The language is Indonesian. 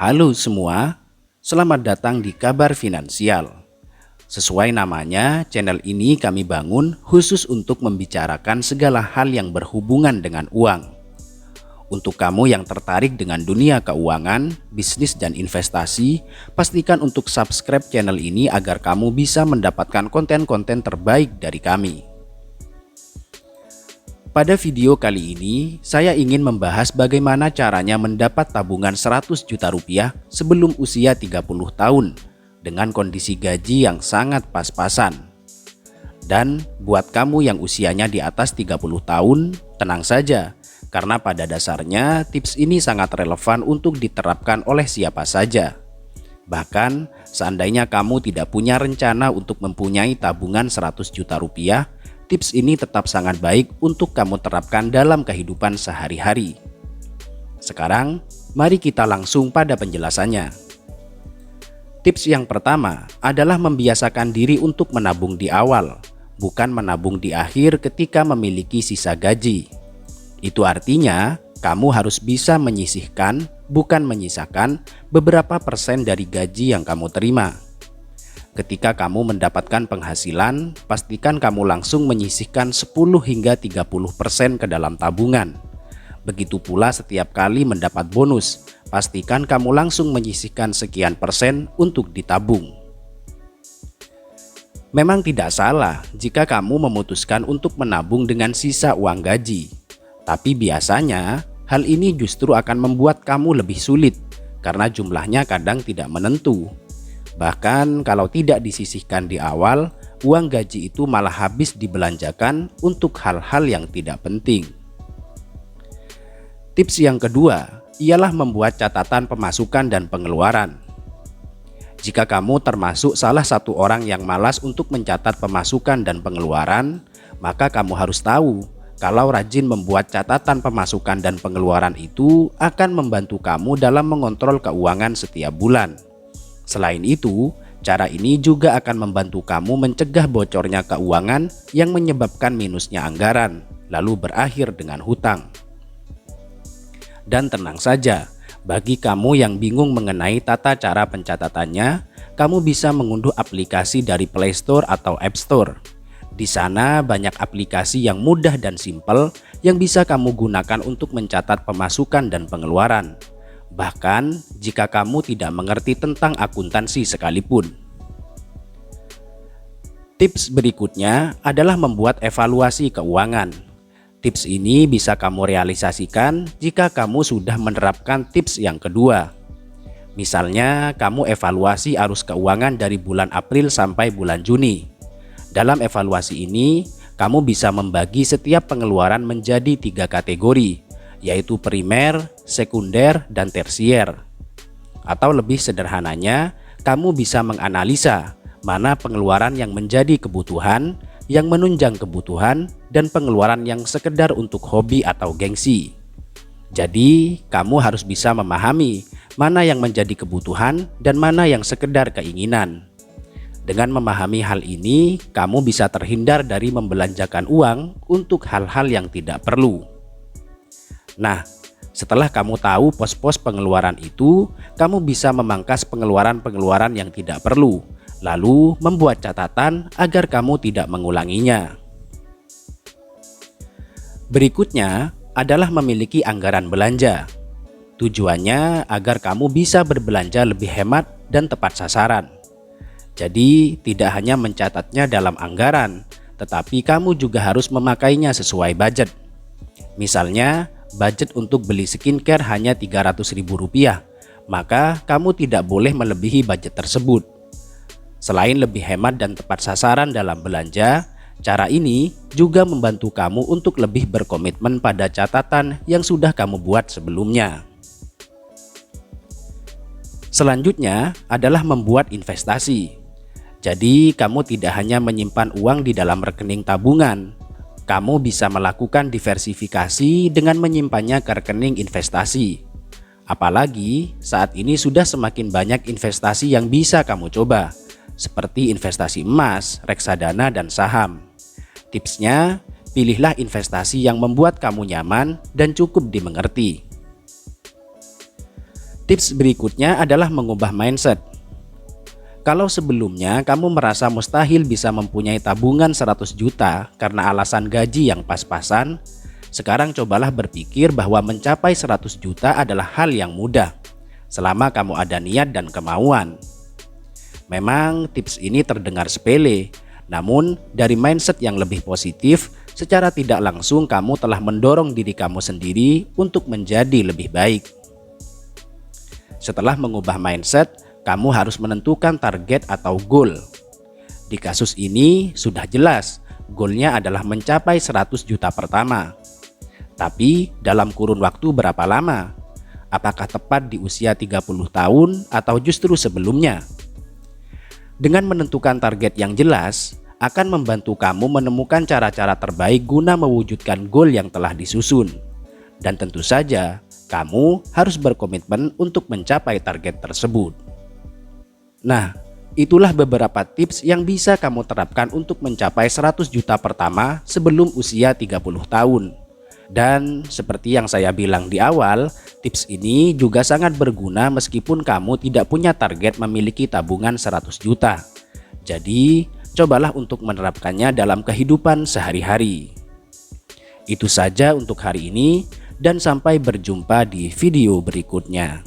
Halo semua, selamat datang di Kabar Finansial. Sesuai namanya, channel ini kami bangun khusus untuk membicarakan segala hal yang berhubungan dengan uang. Untuk kamu yang tertarik dengan dunia keuangan, bisnis dan investasi, pastikan untuk subscribe channel ini agar kamu bisa mendapatkan konten-konten terbaik dari kami. Pada video kali ini, saya ingin membahas bagaimana caranya mendapat tabungan 100 juta rupiah sebelum usia 30 tahun dengan kondisi gaji yang sangat pas-pasan. Dan buat kamu yang usianya di atas 30 tahun, tenang saja, karena pada dasarnya tips ini sangat relevan untuk diterapkan oleh siapa saja. Bahkan, seandainya kamu tidak punya rencana untuk mempunyai tabungan 100 juta rupiah, tips ini tetap sangat baik untuk kamu terapkan dalam kehidupan sehari-hari. Sekarang, mari kita langsung pada penjelasannya. Tips yang pertama adalah membiasakan diri untuk menabung di awal, bukan menabung di akhir ketika memiliki sisa gaji. Itu artinya, kamu harus bisa menyisihkan, bukan menyisakan, beberapa persen dari gaji yang kamu terima. Ketika kamu mendapatkan penghasilan, pastikan kamu langsung menyisihkan 10 hingga 30% ke dalam tabungan. Begitu pula setiap kali mendapat bonus, pastikan kamu langsung menyisihkan sekian persen untuk ditabung. Memang tidak salah jika kamu memutuskan untuk menabung dengan sisa uang gaji. Tapi biasanya, hal ini justru akan membuat kamu lebih sulit, karena jumlahnya kadang tidak menentu. Bahkan kalau tidak disisihkan di awal, uang gaji itu malah habis dibelanjakan untuk hal-hal yang tidak penting. Tips yang kedua ialah membuat catatan pemasukan dan pengeluaran. Jika kamu termasuk salah satu orang yang malas untuk mencatat pemasukan dan pengeluaran, maka kamu harus tahu kalau rajin membuat catatan pemasukan dan pengeluaran itu akan membantu kamu dalam mengontrol keuangan setiap bulan. Selain itu, cara ini juga akan membantu kamu mencegah bocornya keuangan yang menyebabkan minusnya anggaran, lalu berakhir dengan hutang. Dan tenang saja, bagi kamu yang bingung mengenai tata cara pencatatannya, kamu bisa mengunduh aplikasi dari Play Store atau App Store. Di sana banyak aplikasi yang mudah dan simpel yang bisa kamu gunakan untuk mencatat pemasukan dan pengeluaran. Bahkan jika kamu tidak mengerti tentang akuntansi sekalipun. Tips berikutnya adalah membuat evaluasi keuangan. Tips ini bisa kamu realisasikan jika kamu sudah menerapkan tips yang kedua. Misalnya kamu evaluasi arus keuangan dari bulan April sampai bulan Juni. Dalam evaluasi ini, kamu bisa membagi setiap pengeluaran menjadi 3 kategori, yaitu primer, sekunder, dan tersier. Atau lebih sederhananya, kamu bisa menganalisa mana pengeluaran yang menjadi kebutuhan, yang menunjang kebutuhan, dan pengeluaran yang sekedar untuk hobi atau gengsi. Jadi, kamu harus bisa memahami mana yang menjadi kebutuhan dan mana yang sekedar keinginan. Dengan memahami hal ini, kamu bisa terhindar dari membelanjakan uang untuk hal-hal yang tidak perlu. Nah, setelah kamu tahu pos-pos pengeluaran itu, kamu bisa memangkas pengeluaran-pengeluaran yang tidak perlu, lalu membuat catatan agar kamu tidak mengulanginya. Berikutnya adalah memiliki anggaran belanja. Tujuannya agar kamu bisa berbelanja lebih hemat dan tepat sasaran. Jadi, tidak hanya mencatatnya dalam anggaran, tetapi kamu juga harus memakainya sesuai budget. Misalnya, budget untuk beli skincare hanya Rp300.000, maka kamu tidak boleh melebihi budget tersebut. Selain lebih hemat dan tepat sasaran dalam belanja, cara ini juga membantu kamu untuk lebih berkomitmen pada catatan yang sudah kamu buat sebelumnya. Selanjutnya adalah membuat investasi. Jadi, kamu tidak hanya menyimpan uang di dalam rekening tabungan. Kamu bisa melakukan diversifikasi dengan menyimpannya ke rekening investasi. Apalagi saat ini sudah semakin banyak investasi yang bisa kamu coba, seperti investasi emas, reksadana, dan saham. Tipsnya, pilihlah investasi yang membuat kamu nyaman dan cukup dimengerti. Tips berikutnya adalah mengubah mindset. Kalau sebelumnya kamu merasa mustahil bisa mempunyai tabungan 100 juta karena alasan gaji yang pas-pasan, sekarang cobalah berpikir bahwa mencapai 100 juta adalah hal yang mudah, selama kamu ada niat dan kemauan. Memang tips ini terdengar sepele, namun dari mindset yang lebih positif, secara tidak langsung kamu telah mendorong diri kamu sendiri untuk menjadi lebih baik. Setelah mengubah mindset, kamu harus menentukan target atau goal. Di kasus ini sudah jelas, goalnya adalah mencapai 100 juta pertama. Tapi dalam kurun waktu berapa lama? Apakah tepat di usia 30 tahun atau justru sebelumnya? Dengan menentukan target yang jelas, akan membantu kamu menemukan cara-cara terbaik guna mewujudkan goal yang telah disusun. Dan tentu saja, kamu harus berkomitmen untuk mencapai target tersebut. Nah, itulah beberapa tips yang bisa kamu terapkan untuk mencapai 100 juta pertama sebelum usia 30 tahun. Dan seperti yang saya bilang di awal, tips ini juga sangat berguna meskipun kamu tidak punya target memiliki tabungan 100 juta. Jadi, cobalah untuk menerapkannya dalam kehidupan sehari-hari. Itu saja untuk hari ini, dan sampai berjumpa di video berikutnya.